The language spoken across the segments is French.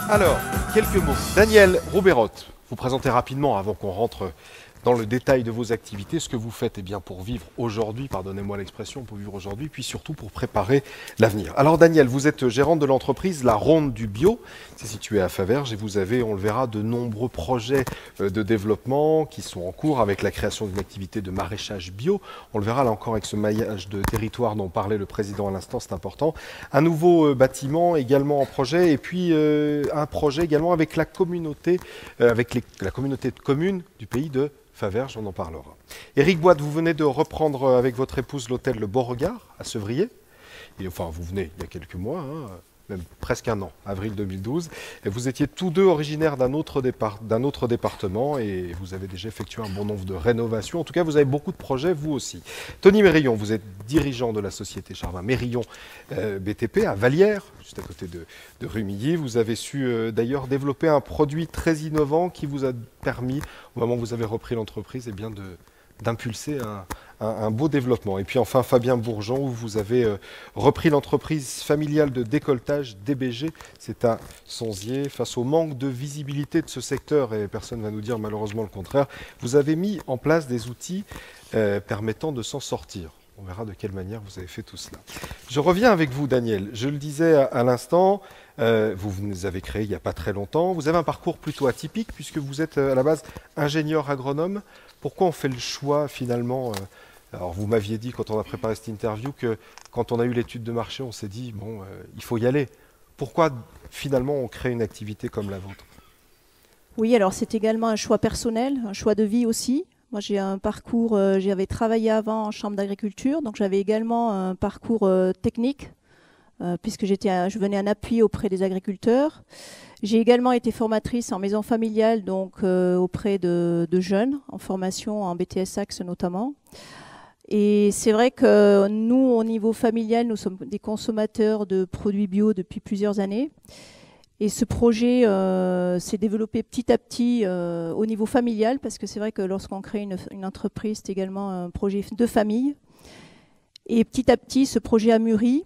Alors, quelques mots. Daniel Rouberotte, vous présentez rapidement, avant qu'on rentre dans le détail de vos activités, ce que vous faites pour vivre aujourd'hui, pardonnez-moi l'expression, pour vivre aujourd'hui, puis surtout pour préparer l'avenir. Alors Daniel, vous êtes gérante de l'entreprise La Ronde du Bio, c'est situé à Faverges et vous avez, on le verra, de nombreux projets de développement qui sont en cours avec la création d'une activité de maraîchage bio. On le verra là encore avec ce maillage de territoire dont parlait le président à l'instant, c'est important. Un nouveau bâtiment également en projet et puis un projet également avec la communauté, la communauté de communes du pays de Faverges, on en parlera. Éric Boite, vous venez de reprendre avec votre épouse l'hôtel Le Beauregard à Sevrier. Et, enfin, vous venez il y a quelques mois, même presque un an, avril 2012. Et vous étiez tous deux originaires d'un autre département et vous avez déjà effectué un bon nombre de rénovations. En tout cas, vous avez beaucoup de projets, vous aussi. Tony Mérillon, vous êtes dirigeant de la société Charvin Mérillon BTP à Vallières, juste à côté de Rumilly. Vous avez su d'ailleurs développer un produit très innovant qui vous a permis, au moment où vous avez repris l'entreprise, d'impulser un beau développement. Et puis enfin Fabien Bourgeon, où vous avez repris l'entreprise familiale de décolletage DBG, c'est à Sonzier. Face au manque de visibilité de ce secteur, et personne ne va nous dire malheureusement le contraire, vous avez mis en place des outils permettant de s'en sortir. On verra de quelle manière vous avez fait tout cela. Je reviens avec vous Daniel, je le disais à l'instant, vous avez créé il n'y a pas très longtemps, vous avez un parcours plutôt atypique puisque vous êtes à la base ingénieur agronome. Pourquoi on fait le choix finalement alors vous m'aviez dit quand on a préparé cette interview que quand on a eu l'étude de marché, on s'est dit bon, il faut y aller. Pourquoi finalement on crée une activité comme la vôtre? Oui, alors c'est également un choix personnel, un choix de vie aussi. Moi j'ai un parcours, j'avais travaillé avant en chambre d'agriculture, donc j'avais également un parcours technique puisque je venais en appui auprès des agriculteurs. J'ai également été formatrice en maison familiale, donc auprès de jeunes, en formation en BTS Axe notamment. Et c'est vrai que nous, au niveau familial, nous sommes des consommateurs de produits bio depuis plusieurs années. Et ce projet s'est développé petit à petit au niveau familial, parce que c'est vrai que lorsqu'on crée une entreprise, c'est également un projet de famille. Et petit à petit, ce projet a mûri.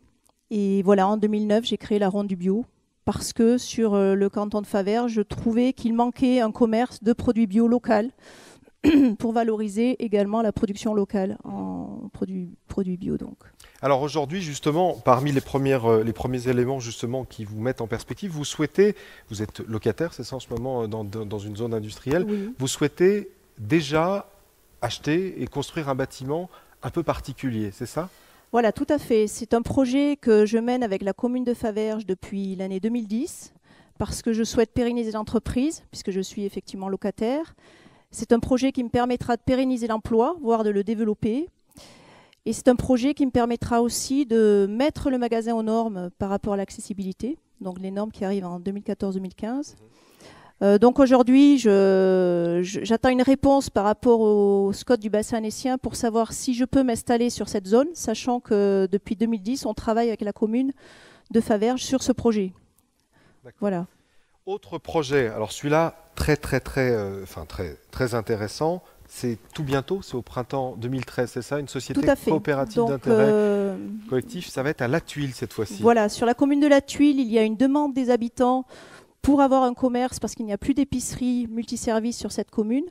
Et voilà, en 2009, j'ai créé la Ronde du Bio, parce que sur le canton de Faverges, je trouvais qu'il manquait un commerce de produits bio local pour valoriser également la production locale en produits bio. Donc. Alors aujourd'hui, justement, parmi les premiers éléments justement qui vous mettent en perspective, vous êtes locataire, c'est ça en ce moment, dans une zone industrielle, oui. Vous souhaitez déjà acheter et construire un bâtiment un peu particulier, c'est ça ? Voilà, tout à fait. C'est un projet que je mène avec la commune de Faverges depuis l'année 2010, parce que je souhaite pérenniser l'entreprise, puisque je suis effectivement locataire. C'est un projet qui me permettra de pérenniser l'emploi, voire de le développer. Et c'est un projet qui me permettra aussi de mettre le magasin aux normes par rapport à l'accessibilité, donc les normes qui arrivent en 2014-2015. Donc aujourd'hui, j'attends une réponse par rapport au SCOT du bassin annécien pour savoir si je peux m'installer sur cette zone, sachant que depuis 2010, on travaille avec la commune de Faverges sur ce projet. Voilà. Autre projet, alors celui-là, très intéressant, c'est tout bientôt, c'est au printemps 2013, c'est ça, une société coopérative d'intérêt collectif, ça va être à La Tuile cette fois-ci. Voilà, sur la commune de La Tuile, il y a une demande des habitants pour avoir un commerce parce qu'il n'y a plus d'épicerie multiservice sur cette commune.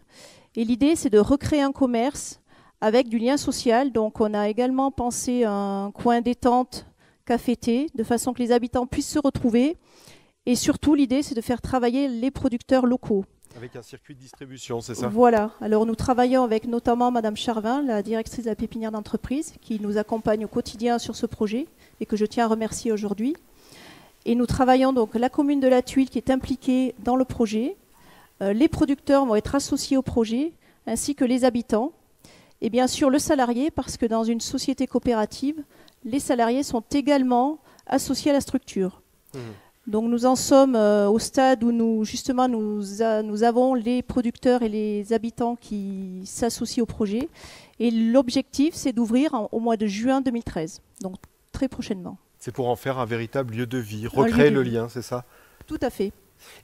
Et l'idée, c'est de recréer un commerce avec du lien social. Donc on a également pensé à un coin détente café-thé, de façon que les habitants puissent se retrouver. Et surtout, l'idée, c'est de faire travailler les producteurs locaux. Avec un circuit de distribution, c'est ça? Voilà. Alors, nous travaillons avec notamment Madame Charvin, la directrice de la pépinière d'entreprise, qui nous accompagne au quotidien sur ce projet et que je tiens à remercier aujourd'hui. Et nous travaillons donc la commune de La Tuile qui est impliquée dans le projet. Les producteurs vont être associés au projet, ainsi que les habitants. Et bien sûr, le salarié, parce que dans une société coopérative, les salariés sont également associés à la structure. Donc nous en sommes au stade où nous avons les producteurs et les habitants qui s'associent au projet. Et l'objectif, c'est d'ouvrir au mois de juin 2013, donc très prochainement. C'est pour en faire un véritable lieu de vie, recréer le lien, c'est ça? Tout à fait.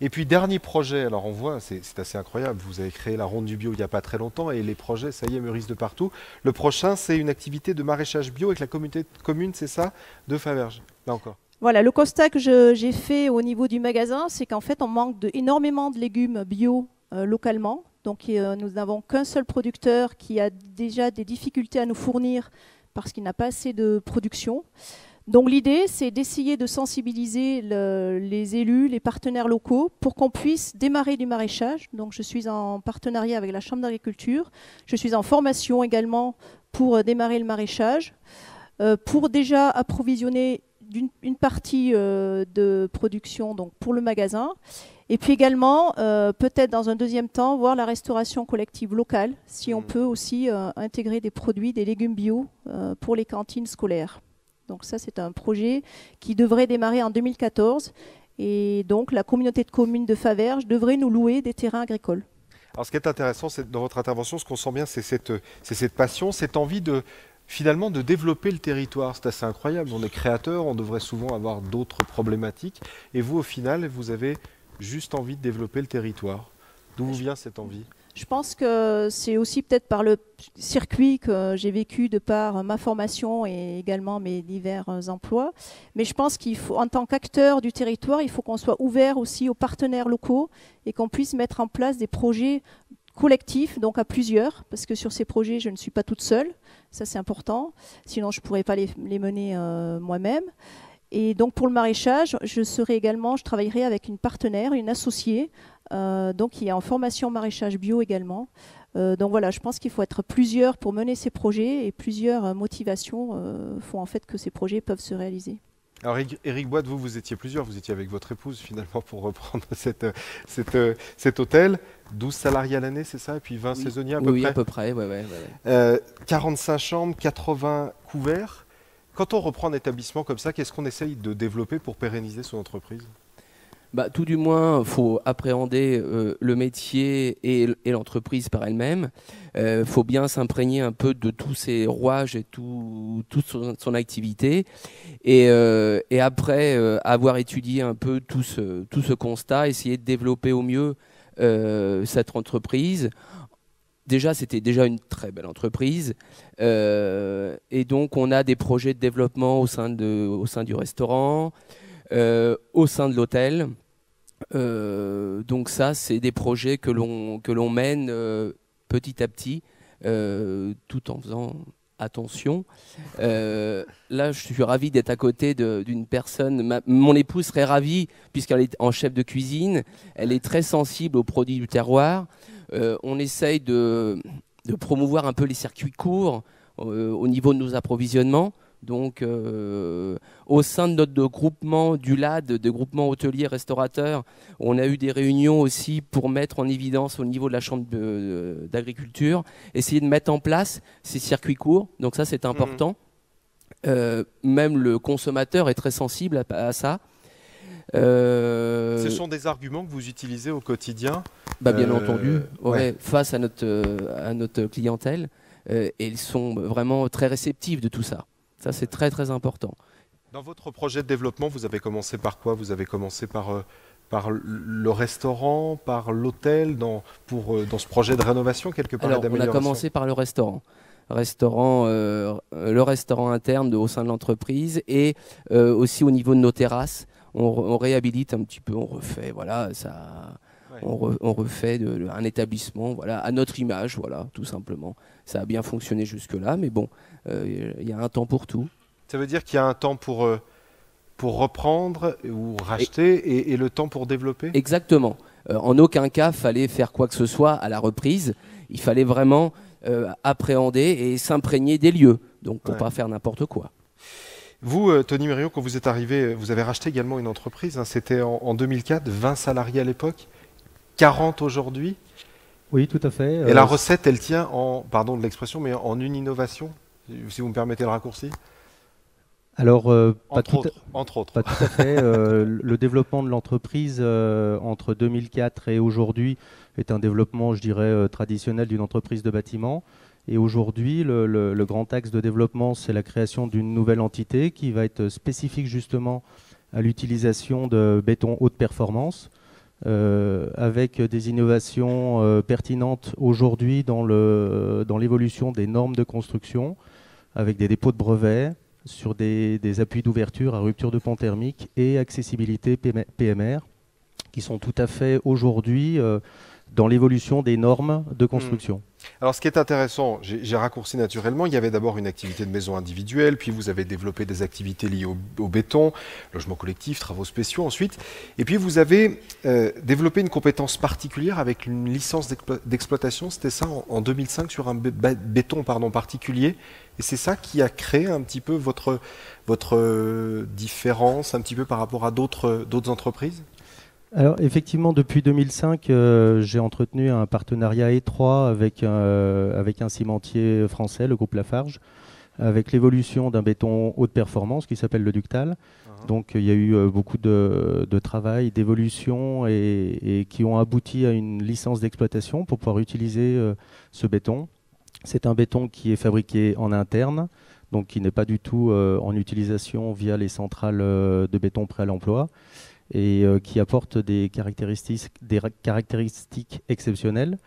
Et puis dernier projet, alors on voit, c'est assez incroyable, vous avez créé la Ronde du Bio il n'y a pas très longtemps et les projets, ça y est, mûrissent de partout. Le prochain, c'est une activité de maraîchage bio avec la communauté de communes, c'est ça, de Faverges, là encore. Voilà, le constat que j'ai fait au niveau du magasin, c'est qu'en fait, on manque énormément de légumes bio localement. Donc, nous n'avons qu'un seul producteur qui a déjà des difficultés à nous fournir parce qu'il n'a pas assez de production. Donc, l'idée, c'est d'essayer de sensibiliser les élus, les partenaires locaux pour qu'on puisse démarrer du maraîchage. Donc, je suis en partenariat avec la Chambre d'agriculture. Je suis en formation également pour démarrer le maraîchage, pour déjà approvisionner une partie de production donc pour le magasin, et puis également peut-être dans un deuxième temps voir la restauration collective locale, si on peut aussi intégrer des produits, des légumes bio pour les cantines scolaires. Donc ça, c'est un projet qui devrait démarrer en 2014, et donc la communauté de communes de Faverges devrait nous louer des terrains agricoles. Alors ce qui est intéressant, c'est dans votre intervention, ce qu'on sent bien, c'est cette passion, cette envie finalement de développer le territoire. C'est assez incroyable. On est créateur, on devrait souvent avoir d'autres problématiques. Et vous, au final, vous avez juste envie de développer le territoire. D'où vous vient cette envie ? Je pense que c'est aussi peut-être par le circuit que j'ai vécu de par ma formation et également mes divers emplois. Mais je pense qu'il faut, en tant qu'acteur du territoire, il faut qu'on soit ouvert aussi aux partenaires locaux et qu'on puisse mettre en place des projets collectifs, donc à plusieurs, parce que sur ces projets, je ne suis pas toute seule. Ça, c'est important. Sinon, je ne pourrais pas les mener moi-même. Et donc, pour le maraîchage, je travaillerai avec une partenaire, une associée, donc qui est en formation maraîchage bio également. Donc voilà, je pense qu'il faut être plusieurs pour mener ces projets, et plusieurs motivations font en fait que ces projets peuvent se réaliser. Alors Éric Boite, vous étiez plusieurs, vous étiez avec votre épouse finalement pour reprendre cet hôtel. 12 salariés à l'année, c'est ça? Et puis 20 saisonniers à peu près? Oui, à peu près, ouais. 45 chambres, 80 couverts. Quand on reprend un établissement comme ça, qu'est-ce qu'on essaye de développer pour pérenniser son entreprise? Tout du moins, il faut appréhender le métier et l'entreprise par elle-même. Il faut bien s'imprégner un peu de tous ses rouages et toute son activité. Et après avoir étudié un peu tout ce constat, essayer de développer au mieux cette entreprise. Déjà, c'était déjà une très belle entreprise. Et donc, on a des projets de développement au sein du restaurant, au sein de l'hôtel. Donc ça, c'est des projets que l'on mène petit à petit, tout en faisant attention. Là, je suis ravi d'être à côté d'une personne. Mon épouse serait ravie, puisqu'elle est en chef de cuisine. Elle est très sensible aux produits du terroir. On essaye de promouvoir un peu les circuits courts au niveau de nos approvisionnements. Donc, au sein de notre groupement du LAD, de groupement hôtelier restaurateur, on a eu des réunions aussi pour mettre en évidence au niveau de la chambre d'agriculture, essayer de mettre en place ces circuits courts. Donc ça, c'est important. Même le consommateur est très sensible à ça. Ce sont des arguments que vous utilisez au quotidien? Bien entendu, face à notre clientèle. Et ils sont vraiment très réceptifs de tout ça. Ça, c'est très, très important. Dans votre projet de développement, vous avez commencé par quoi? Vous avez commencé par le restaurant, par l'hôtel, dans ce projet de rénovation quelque part? Alors, on a commencé par le restaurant. Le restaurant interne au sein de l'entreprise, et aussi au niveau de nos terrasses. On réhabilite un petit peu, on refait, voilà, ça... On refait un établissement, voilà, à notre image, voilà, tout simplement. Ça a bien fonctionné jusque-là, mais bon, il y a un temps pour tout. Ça veut dire qu'il y a un temps pour reprendre ou racheter et le temps pour développer? Exactement. En aucun cas, fallait faire quoi que ce soit à la reprise. Il fallait vraiment appréhender et s'imprégner des lieux, donc pour pas faire n'importe quoi. Vous, Tony Mériot, quand vous êtes arrivé, vous avez racheté également une entreprise. Hein, c'était en 2004, 20 salariés à l'époque. 40 aujourd'hui? Oui, tout à fait. Et la recette, elle tient pardon de l'expression, mais en une innovation, si vous me permettez le raccourci? Alors, entre autres. Pas tout à fait. Le développement de l'entreprise entre 2004 et aujourd'hui est un développement, je dirais, traditionnel d'une entreprise de bâtiment. Et aujourd'hui, le grand axe de développement, c'est la création d'une nouvelle entité qui va être spécifique justement à l'utilisation de béton haute performance, avec des innovations pertinentes aujourd'hui dans l'évolution des normes de construction, avec des dépôts de brevets, sur des appuis d'ouverture à rupture de pont thermique et accessibilité PMR, qui sont tout à fait aujourd'hui dans l'évolution des normes de construction. Alors ce qui est intéressant, j'ai raccourci naturellement, il y avait d'abord une activité de maison individuelle, puis vous avez développé des activités liées au béton, logement collectif, travaux spéciaux ensuite, et puis vous avez développé une compétence particulière avec une licence d'exploitation, c'était ça en 2005 sur un béton particulier, et c'est ça qui a créé un petit peu votre différence un petit peu par rapport à d'autres entreprises? Alors effectivement, depuis 2005, j'ai entretenu un partenariat étroit avec un cimentier français, le groupe Lafarge, avec l'évolution d'un béton haute performance qui s'appelle le Ductal. Donc il y a eu beaucoup de travail, d'évolution et qui ont abouti à une licence d'exploitation pour pouvoir utiliser ce béton. C'est un béton qui est fabriqué en interne, donc qui n'est pas du tout en utilisation via les centrales de béton prêt à l'emploi, et qui apporte des caractéristiques exceptionnelles.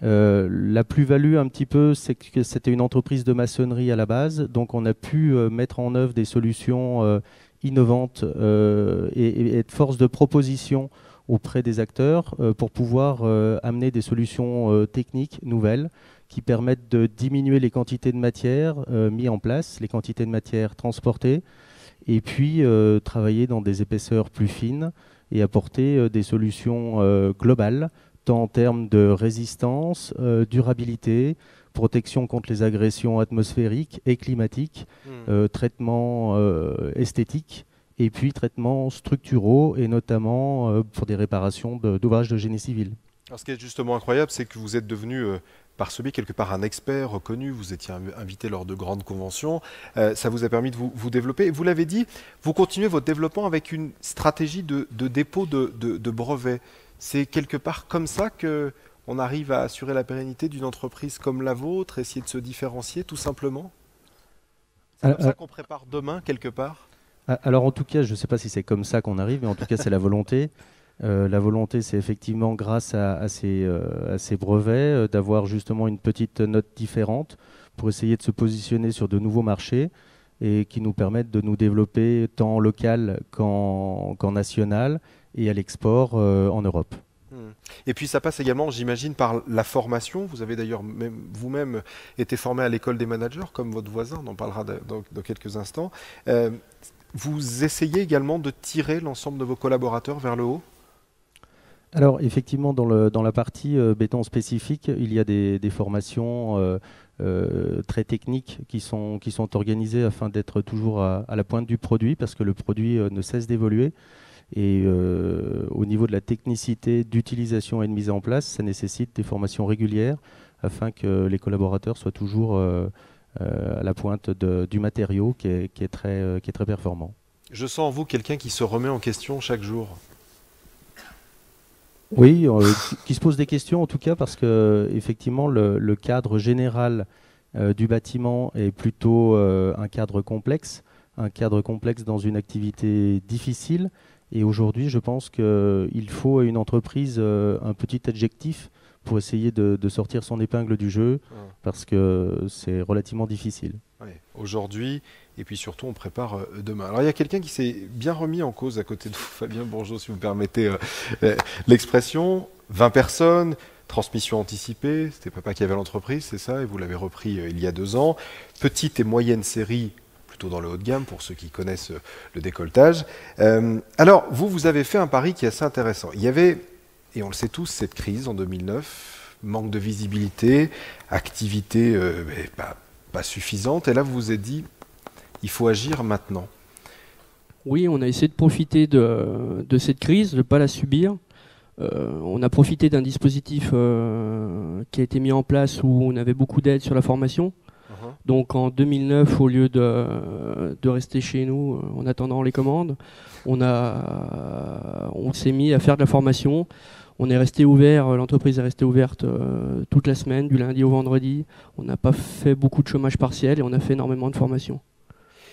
La plus-value un petit peu, c'est que c'était une entreprise de maçonnerie à la base, donc on a pu mettre en œuvre des solutions innovantes et être force de proposition auprès des acteurs pour pouvoir amener des solutions techniques nouvelles qui permettent de diminuer les quantités de matière mises en place, les quantités de matière transportées, et puis travailler dans des épaisseurs plus fines et apporter des solutions globales, tant en termes de résistance, durabilité, protection contre les agressions atmosphériques et climatiques, traitement esthétique, et puis traitements structuraux, et notamment pour des réparations d'ouvrages de génie civil. Alors, ce qui est justement incroyable, c'est que vous êtes devenu par ce biais quelque part un expert reconnu, vous étiez invité lors de grandes conventions, ça vous a permis de vous développer. Vous l'avez dit, vous continuez votre développement avec une stratégie de dépôt de brevets. C'est quelque part comme ça qu'on arrive à assurer la pérennité d'une entreprise comme la vôtre, essayer de se différencier tout simplement? C'est comme ça qu'on prépare demain quelque part? Alors en tout cas, je ne sais pas si c'est comme ça qu'on arrive, mais en tout cas c'est la volonté. La volonté, c'est effectivement, grâce à ces brevets, d'avoir justement une petite note différente pour essayer de se positionner sur de nouveaux marchés et qui nous permettent de nous développer tant en local qu'en national et à l'export en Europe. Et puis ça passe également, j'imagine, par la formation. Vous avez d'ailleurs vous-même été formé à l'école des managers, comme votre voisin, on en parlera dans quelques instants. Vous essayez également de tirer l'ensemble de vos collaborateurs vers le haut? Alors effectivement, dans la partie béton spécifique, il y a des formations très techniques qui sont organisées afin d'être toujours à la pointe du produit, parce que le produit ne cesse d'évoluer. Et au niveau de la technicité d'utilisation et de mise en place, ça nécessite des formations régulières afin que les collaborateurs soient toujours à la pointe du matériau qui est très performant. Je sens en vous quelqu'un qui se remet en question chaque jour. Oui, qui se pose des questions en tout cas, parce que effectivement le cadre général du bâtiment est plutôt un cadre complexe dans une activité difficile. Et aujourd'hui, je pense qu'il faut à une entreprise un petit adjectif pour essayer de sortir son épingle du jeu, parce que c'est relativement difficile. Oui, aujourd'hui, et puis surtout, on prépare demain. Alors, il y a quelqu'un qui s'est bien remis en cause à côté de vous, Fabien Bourgeot, si vous permettez l'expression. 20 personnes, transmission anticipée, c'était papa qui avait l'entreprise, c'est ça, et vous l'avez repris il y a 2 ans. Petite et moyenne série, plutôt dans le haut de gamme, pour ceux qui connaissent le décolletage. Alors, vous avez fait un pari qui est assez intéressant. Il y avait, et on le sait tous, cette crise en 2009, manque de visibilité, activité pas suffisante, et là vous vous êtes dit, il faut agir maintenant. Oui, on a essayé de profiter de cette crise, de ne pas la subir. On a profité d'un dispositif qui a été mis en place où on avait beaucoup d'aide sur la formation. Donc en 2009, au lieu de rester chez nous en attendant les commandes, on s'est mis à faire de la formation. On est resté ouvert, l'entreprise est restée ouverte toute la semaine, du lundi au vendredi. On n'a pas fait beaucoup de chômage partiel et on a fait énormément de formation.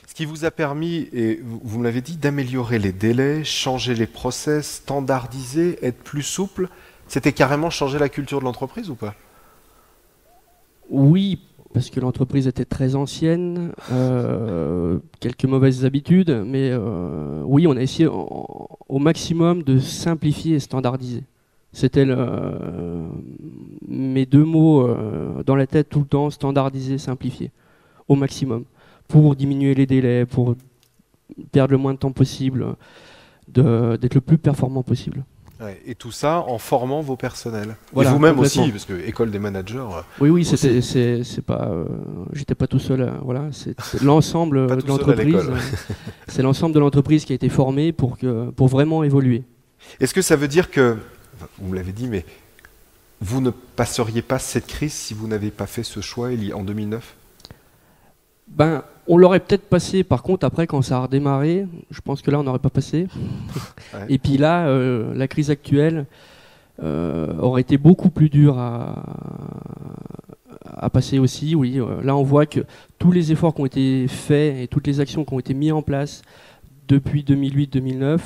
Ce qui vous a permis, et vous me l'avez dit, d'améliorer les délais, changer les process, standardiser, être plus souple, c'était carrément changer la culture de l'entreprise ou pas? Oui, parce que l'entreprise était très ancienne, quelques mauvaises habitudes, mais oui, on a essayé au maximum de simplifier et standardiser. C'était mes deux mots dans la tête tout le temps, standardiser, simplifier, au maximum, pour diminuer les délais, pour perdre le moins de temps possible, d'être le plus performant possible. Ouais, et tout ça en formant vos personnels. Voilà, et vous-même complètement. aussi, parce que école des managers. Oui, c'est pas, j'étais pas tout seul. Voilà, c'est l'ensemble Pas de tout seul à l'entreprise. l'école. C'est l'ensemble de l'entreprise qui a été formée pour vraiment évoluer. Est-ce que ça veut dire que, vous me l'avez dit, mais vous ne passeriez pas cette crise si vous n'avez pas fait ce choix en 2009 ? Ben, on l'aurait peut-être passé. Par contre, après, quand ça a redémarré, je pense que là, on n'aurait pas passé. Ouais. Et puis là, la crise actuelle aurait été beaucoup plus dure à passer aussi. Oui, là, on voit que tous les efforts qui ont été faits et toutes les actions qui ont été mises en place depuis 2008-2009,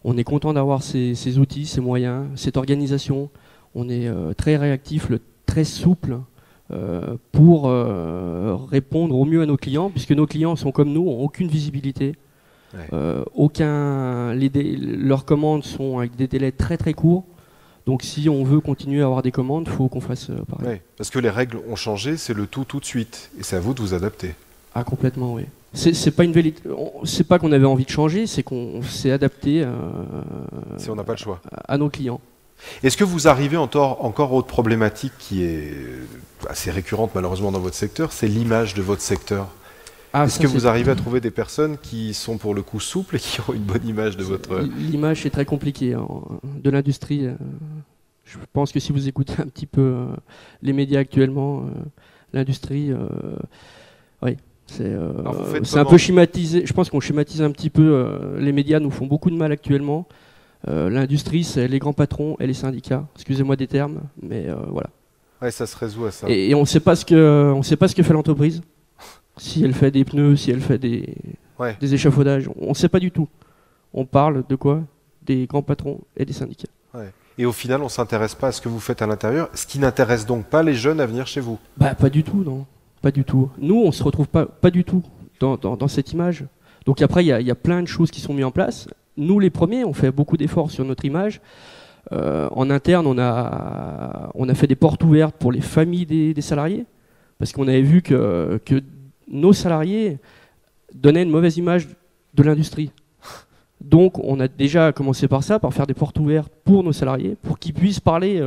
on est content d'avoir ces outils, ces moyens, cette organisation. On est très réactif, très souple. Pour répondre au mieux à nos clients, puisque nos clients sont comme nous, n'ont aucune visibilité. Ouais. Leurs commandes sont avec des délais très très courts. Donc si on veut continuer à avoir des commandes, il faut qu'on fasse pareil. Ouais, parce que les règles ont changé, c'est le tout de suite. Et c'est à vous de vous adapter. Ah, complètement, oui. C'est pas une vérité. C'est pas qu'on avait envie de changer, c'est qu'on s'est adapté si on n'a pas le choix. À nos clients. Est-ce que vous arrivez encore autre problématique qui est assez récurrente malheureusement dans votre secteur, c'est l'image de votre secteur. Est-ce que vous arrivez à trouver des personnes qui sont pour le coup souples et qui ont une bonne image de votre... L'image est très compliquée de l'industrie. Je pense que si vous écoutez un petit peu les médias actuellement, l'industrie, oui, c'est un peu schématisé. Je pense qu'on schématise un petit peu. Les médias nous font beaucoup de mal actuellement. L'industrie, c'est les grands patrons et les syndicats. Excusez-moi des termes, mais voilà. Ouais, ça se résout à ça. Et on ne sait pas ce que fait l'entreprise. Si elle fait des pneus, si elle fait des échafaudages, on ne sait pas du tout. On parle de quoi? Des grands patrons et des syndicats. Ouais. Et au final, on ne s'intéresse pas à ce que vous faites à l'intérieur, ce qui n'intéresse donc pas les jeunes à venir chez vous. Bah, pas du tout, non. Pas du tout. Nous, on ne se retrouve pas du tout dans cette image. Donc après, il y a plein de choses qui sont mises en place. Nous, les premiers, on fait beaucoup d'efforts sur notre image. En interne, on a fait des portes ouvertes pour les familles des salariés, parce qu'on avait vu que nos salariés donnaient une mauvaise image de l'industrie. Donc, on a déjà commencé par ça, par faire des portes ouvertes pour nos salariés, pour qu'ils puissent parler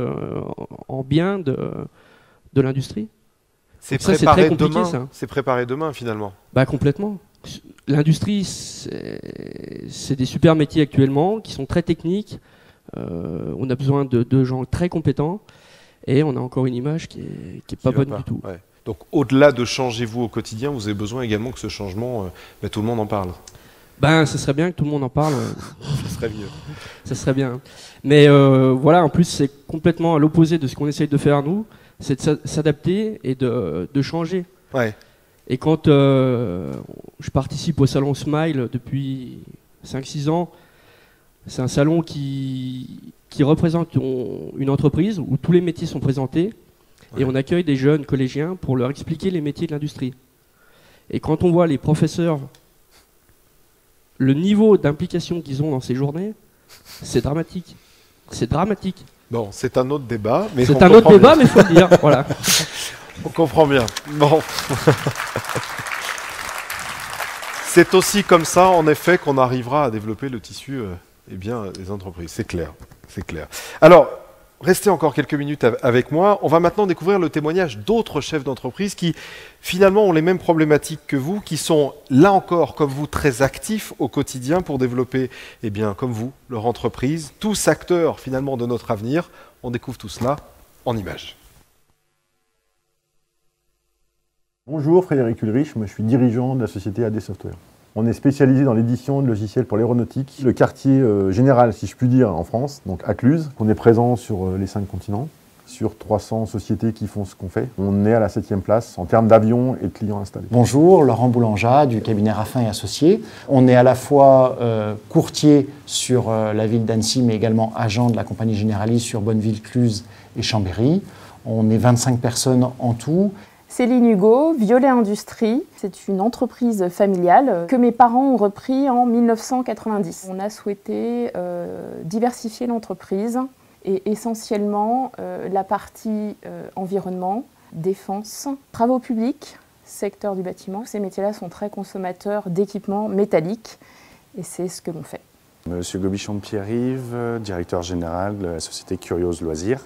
en bien de l'industrie. C'est préparé demain. C'est préparé demain, finalement. Bah, complètement. L'industrie, c'est des super métiers actuellement qui sont très techniques. On a besoin de gens très compétents et on a encore une image qui est pas bonne du tout. Ouais. Donc au-delà de changer vous au quotidien, vous avez besoin également que ce changement, tout le monde en parle. Ben, ce serait bien que tout le monde en parle. Ce serait mieux. Ça serait bien. Mais voilà, en plus, c'est complètement à l'opposé de ce qu'on essaye de faire nous, c'est de s'adapter et de changer. Ouais. Et quand je participe au salon Smile depuis 5-6 ans, c'est un salon qui représente une entreprise où tous les métiers sont présentés. Ouais. Et on accueille des jeunes collégiens pour leur expliquer les métiers de l'industrie. Et quand on voit les professeurs, le niveau d'implication qu'ils ont dans ces journées, c'est dramatique. C'est dramatique. Bon, c'est un autre débat. Mais c'est un autre débat, mais il faut le dire. Voilà. On comprend bien. Bon. C'est aussi comme ça, en effet, qu'on arrivera à développer le tissu des entreprises. C'est clair. C'est clair. Alors, restez encore quelques minutes avec moi. On va maintenant découvrir le témoignage d'autres chefs d'entreprise qui, finalement, ont les mêmes problématiques que vous, qui sont, là encore, comme vous, très actifs au quotidien pour développer, comme vous, leur entreprise. Tous acteurs, finalement, de notre avenir. On découvre tout cela en images. Bonjour, Frédéric Ulrich, moi je suis dirigeant de la société AD Software. On est spécialisé dans l'édition de logiciels pour l'aéronautique, le quartier général, si je puis dire, en France, donc à Cluse. On est présent sur les 5 continents, sur 300 sociétés qui font ce qu'on fait. On est à la 7e place en termes d'avions et de clients installés. Bonjour, Laurent Boulangeat du cabinet Raffin et Associés. On est à la fois courtier sur la ville d'Annecy, mais également agent de la compagnie Generali sur Bonneville, Cluse et Chambéry. On est 25 personnes en tout. Céline Hugo, Violet Industries, c'est une entreprise familiale que mes parents ont repris en 1990. On a souhaité diversifier l'entreprise et essentiellement la partie environnement, défense, travaux publics, secteur du bâtiment. Ces métiers-là sont très consommateurs d'équipements métalliques et c'est ce que l'on fait. Monsieur Gobichon de Pierre-Yves, directeur général de la société Curiose Loisirs,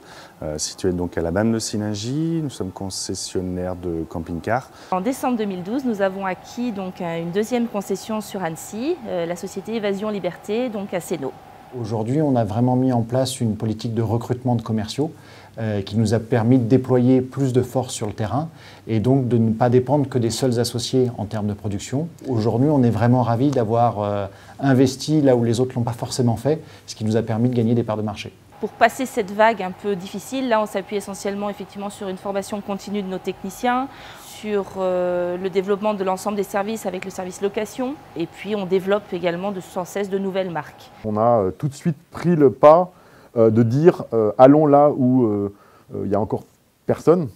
située donc à la Banne de Silingy. Nous sommes concessionnaires de camping-car. En décembre 2012, nous avons acquis donc une deuxième concession sur Annecy, la société Évasion Liberté, donc à Sénaux. Aujourd'hui, on a vraiment mis en place une politique de recrutement de commerciaux qui nous a permis de déployer plus de force sur le terrain et donc de ne pas dépendre que des seuls associés en termes de production. Aujourd'hui, on est vraiment ravis d'avoir investi là où les autres ne l'ont pas forcément fait, ce qui nous a permis de gagner des parts de marché. Pour passer cette vague un peu difficile, là on s'appuie essentiellement effectivement sur une formation continue de nos techniciens, sur le développement de l'ensemble des services avec le service location et puis on développe également sans cesse de nouvelles marques. On a tout de suite pris le pas de dire allons là où il y a encore personne.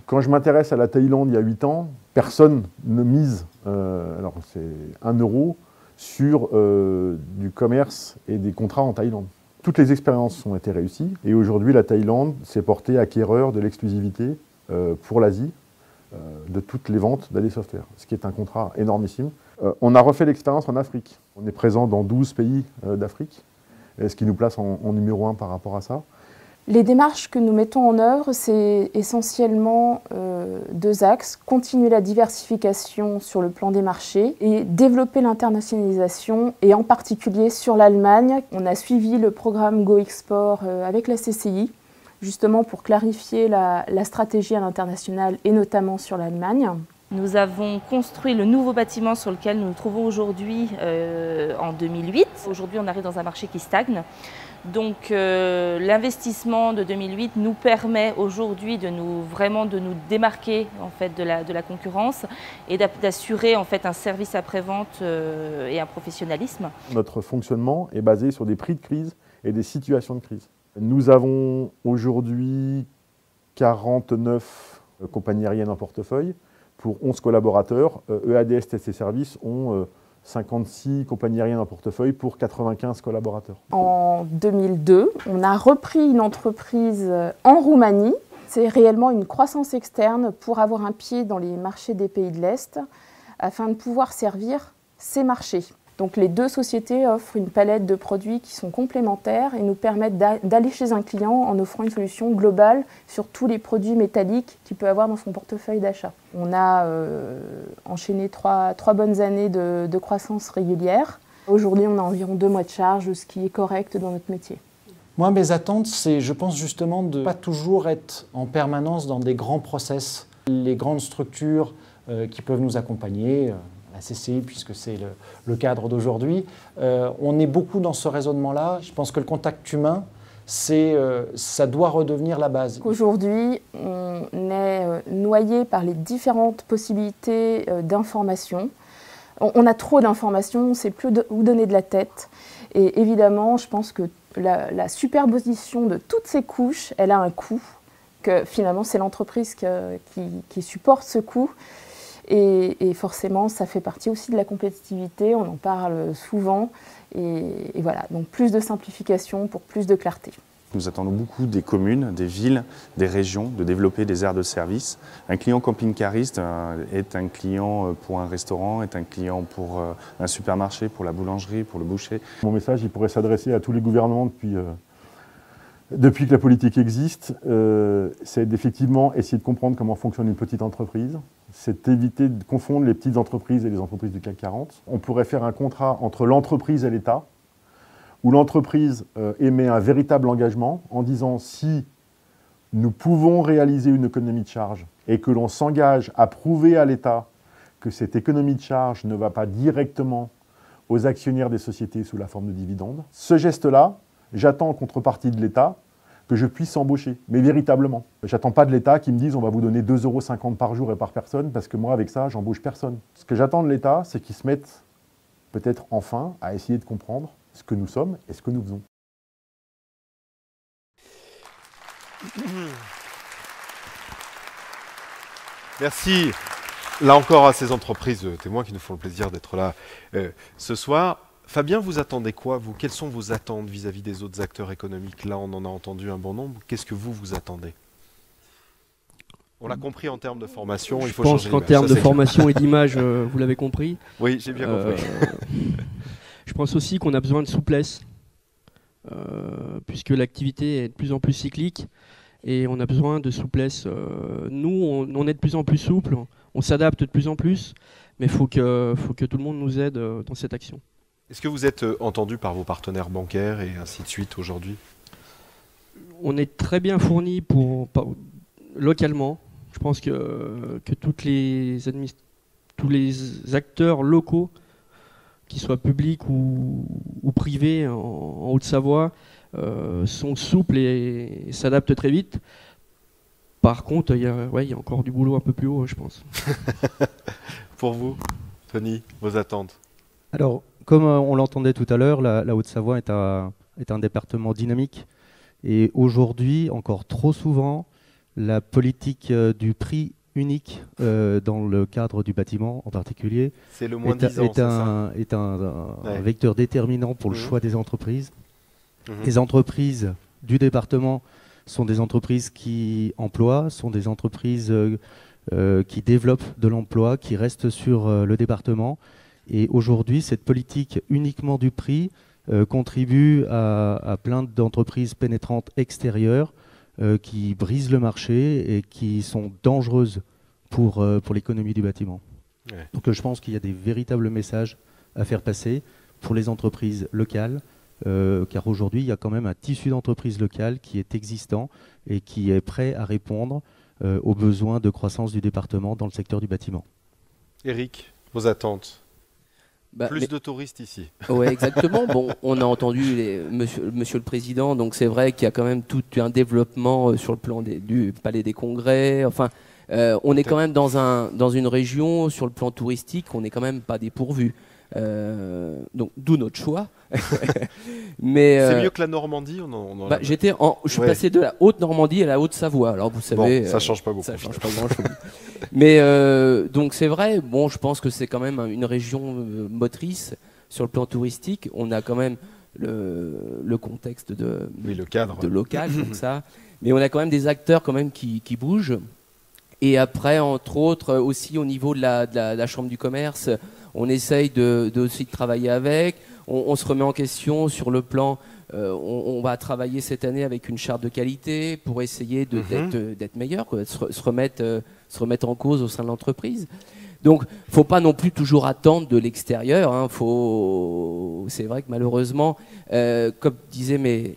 Quand je m'intéresse à la Thaïlande il y a 8 ans, personne ne mise, alors c'est 1 euro, sur du commerce et des contrats en Thaïlande. Toutes les expériences ont été réussies et aujourd'hui la Thaïlande s'est portée acquéreur de l'exclusivité pour l'Asie de toutes les ventes d'AD Software, ce qui est un contrat énormissime. On a refait l'expérience en Afrique. On est présent dans 12 pays d'Afrique, ce qui nous place en numéro 1 par rapport à ça. Les démarches que nous mettons en œuvre, c'est essentiellement 2 axes. Continuer la diversification sur le plan des marchés et développer l'internationalisation, et en particulier sur l'Allemagne. On a suivi le programme Go Export avec la CCI, justement pour clarifier la stratégie à l'international et notamment sur l'Allemagne. Nous avons construit le nouveau bâtiment sur lequel nous nous trouvons aujourd'hui en 2008. Aujourd'hui, on arrive dans un marché qui stagne. Donc l'investissement de 2008 nous permet aujourd'hui de nous démarquer en fait, de la concurrence et d'assurer en fait, un service après-vente et un professionnalisme. Notre fonctionnement est basé sur des prix de crise et des situations de crise. Nous avons aujourd'hui 49 compagnies aériennes en portefeuille pour 11 collaborateurs. EADS Tests et Services ont 56 compagnies aériennes en portefeuille pour 95 collaborateurs. En 2002, on a repris une entreprise en Roumanie. C'est réellement une croissance externe pour avoir un pied dans les marchés des pays de l'Est afin de pouvoir servir ces marchés. Donc les 2 sociétés offrent une palette de produits qui sont complémentaires et nous permettent d'aller chez un client en offrant une solution globale sur tous les produits métalliques qu'il peut avoir dans son portefeuille d'achat. On a enchaîné 3 bonnes années de croissance régulière. Aujourd'hui, on a environ 2 mois de charge, ce qui est correct dans notre métier. Moi, mes attentes, c'est, je pense justement, de ne pas toujours être en permanence dans des grands process. Les grandes structures qui peuvent nous accompagner, la CCI, puisque c'est le cadre d'aujourd'hui. On est beaucoup dans ce raisonnement-là. Je pense que le contact humain, ça doit redevenir la base. Aujourd'hui, on est noyé par les différentes possibilités d'information. On a trop d'informations, on ne sait plus où donner de la tête. Et évidemment, je pense que la superposition de toutes ces couches, elle a un coût, que finalement c'est l'entreprise qui supporte ce coût. Et forcément, ça fait partie aussi de la compétitivité, on en parle souvent. Et voilà, donc plus de simplification pour plus de clarté. Nous attendons beaucoup des communes, des villes, des régions de développer des aires de service. Un client camping-cariste est un client pour un restaurant, est un client pour un supermarché, pour la boulangerie, pour le boucher. Mon message, il pourrait s'adresser à tous les gouvernements depuis que la politique existe. C'est d'effectivement essayer de comprendre comment fonctionne une petite entreprise. C'est éviter de confondre les petites entreprises et les entreprises du CAC 40. On pourrait faire un contrat entre l'entreprise et l'État, où l'entreprise émet un véritable engagement en disant si nous pouvons réaliser une économie de charge et que l'on s'engage à prouver à l'État que cette économie de charge ne va pas directement aux actionnaires des sociétés sous la forme de dividendes. Ce geste-là, j'attends en contrepartie de l'État que je puisse embaucher, mais véritablement. Je n'attends pas de l'État qui me dise on va vous donner 2,50 € par jour et par personne, parce que moi avec ça, j'embauche personne. Ce que j'attends de l'État, c'est qu'il se mette peut-être enfin à essayer de comprendre ce que nous sommes et ce que nous faisons. Merci. Là encore à ces entreprises témoins qui nous font le plaisir d'être là ce soir. Fabien, vous attendez quoi, vous? Quelles sont vos attentes vis-à-vis des autres acteurs économiques? Là, on en a entendu un bon nombre. Qu'est-ce que vous attendez? On l'a compris en termes de formation, il faut changer. Je pense qu'en termes de formation et d'image, vous l'avez compris. Oui, j'ai bien compris. Je pense aussi qu'on a besoin de souplesse, puisque l'activité est de plus en plus cyclique, et on a besoin de souplesse. Nous, on est de plus en plus souple, on s'adapte de plus en plus, mais il faut que tout le monde nous aide dans cette action. Est-ce que vous êtes entendu par vos partenaires bancaires et ainsi de suite aujourd'hui? On est très bien fourni localement. Je pense que tous les acteurs locaux, qu'ils soient publics ou privés en Haute-Savoie, sont souples et s'adaptent très vite. Par contre, il y a encore du boulot un peu plus haut, je pense. Pour vous, Tony, vos attentes? Alors, comme on l'entendait tout à l'heure, la Haute-Savoie est un département dynamique. Et aujourd'hui, encore trop souvent, la politique du prix unique dans le cadre du bâtiment en particulier est un vecteur déterminant pour le choix des entreprises. Les entreprises du département sont des entreprises qui emploient, sont des entreprises qui développent de l'emploi, qui restent sur le département. Et aujourd'hui, cette politique uniquement du prix contribue à plein d'entreprises pénétrantes extérieures qui brisent le marché et qui sont dangereuses pour l'économie du bâtiment. Ouais. Donc je pense qu'il y a des véritables messages à faire passer pour les entreprises locales, car aujourd'hui il y a quand même un tissu d'entreprises locales qui est existant et qui est prêt à répondre aux besoins de croissance du département dans le secteur du bâtiment. Éric, vos attentes? Plus de touristes ici. Oui, exactement. Bon, on a entendu monsieur le Président, donc c'est vrai qu'il y a quand même tout un développement sur le plan du Palais des Congrès. Enfin, on est quand même dans une région, sur le plan touristique, on n'est quand même pas dépourvu. Donc, d'où notre choix. Mais c'est mieux que la Normandie. Je suis passé de la Haute-Normandie à la Haute-Savoie. Alors vous savez, ça change pas beaucoup. Ça change pas grand-chose. Mais donc c'est vrai. Bon, je pense que c'est quand même une région motrice sur le plan touristique. On a quand même le contexte le cadre de local, donc ça. Mais on a quand même des acteurs quand même qui bougent. Et après, entre autres, aussi au niveau de la Chambre du commerce, on essaye aussi de travailler avec. On se remet en question sur le plan. On va travailler cette année avec une charte de qualité pour essayer d'être meilleur, quoi, se remettre en cause au sein de l'entreprise. Donc, faut pas non plus toujours attendre de l'extérieur. Hein. C'est vrai que malheureusement, comme disaient mes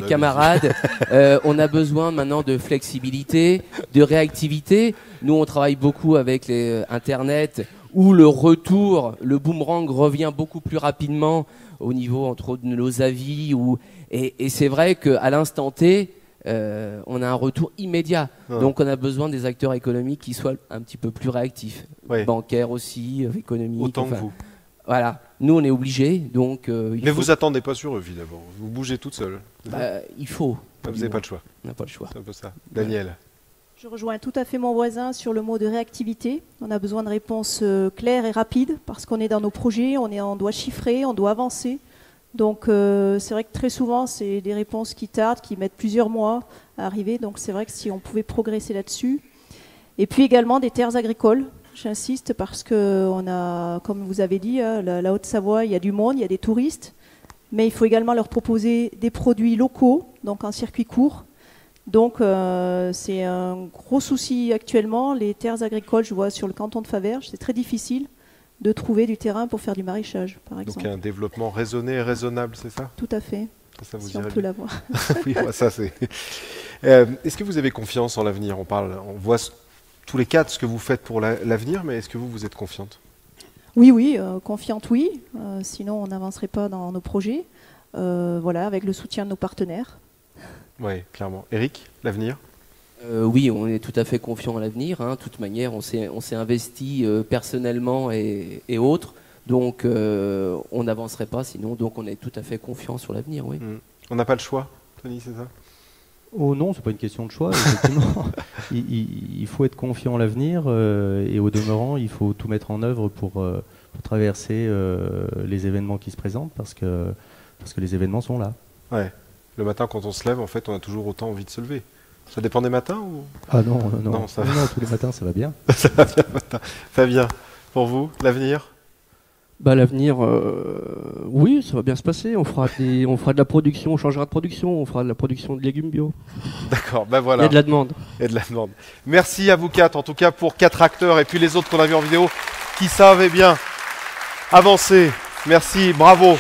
camarades, on a besoin maintenant de flexibilité, de réactivité. Nous, on travaille beaucoup avec Internet, où le boomerang revient beaucoup plus rapidement au niveau, entre autres, de nos avis. Et c'est vrai qu'à l'instant T, on a un retour immédiat. Ouais. Donc on a besoin des acteurs économiques qui soient un petit peu plus réactifs. Ouais. Bancaires aussi, économiques. Autant que vous. Voilà. Nous, on est obligés. Donc, mais vous attendez pas sur eux, évidemment. Vous bougez toute seule. Il faut. Vous n'avez pas le choix. On n'a pas le choix. C'est un peu ça. Daniel. Je rejoins tout à fait mon voisin sur le mot de réactivité. On a besoin de réponses claires et rapides parce qu'on est dans nos projets, on doit chiffrer, on doit avancer. Donc c'est vrai que très souvent, c'est des réponses qui tardent, qui mettent plusieurs mois à arriver. Donc c'est vrai que si on pouvait progresser là-dessus. Et puis également des terres agricoles. J'insiste parce qu'on a, comme vous avez dit, la Haute-Savoie, il y a du monde, il y a des touristes. Mais il faut également leur proposer des produits locaux, donc en circuit court. Donc c'est un gros souci actuellement. Les terres agricoles, je vois sur le canton de Faverges, c'est très difficile de trouver du terrain pour faire du maraîchage, par exemple. Donc un développement raisonné et raisonnable, c'est ça? Tout à fait. Ça vous si on peut l'avoir. Oui, ça c'est. Est-ce que vous avez confiance en l'avenir? On voit tous les quatre ce que vous faites pour l'avenir, mais est-ce que vous êtes confiante? Oui, confiante, oui. Sinon, on n'avancerait pas dans nos projets. Voilà, avec le soutien de nos partenaires. Oui, clairement. Éric, l'avenir? Oui, on est tout à fait confiant à l'avenir. Hein. De toute manière, on s'est investi personnellement et autres. Donc, on n'avancerait pas sinon. Donc, on est tout à fait confiant sur l'avenir, oui. On n'a pas le choix, Tony, c'est ça? Oh non, c'est pas une question de choix. Effectivement, il faut être confiant en l'avenir et au demeurant, il faut tout mettre en œuvre pour traverser les événements qui se présentent parce que les événements sont là. Ouais. Le matin, quand on se lève, en fait, on a toujours autant envie de se lever. Ça dépend des matins ou... Ah non, non, tous les matins, ça va bien. Ça va bien, matin. Fabien, pour vous, l'avenir? Bah, l'avenir, oui, ça va bien se passer. On fera de la production, on changera de production, on fera de la production de légumes bio. D'accord, ben voilà. Il y a de la demande. Il y a de la demande. Merci à vous quatre, en tout cas pour 4 acteurs et puis les autres qu'on a vus en vidéo qui savent bien avancer. Merci, bravo.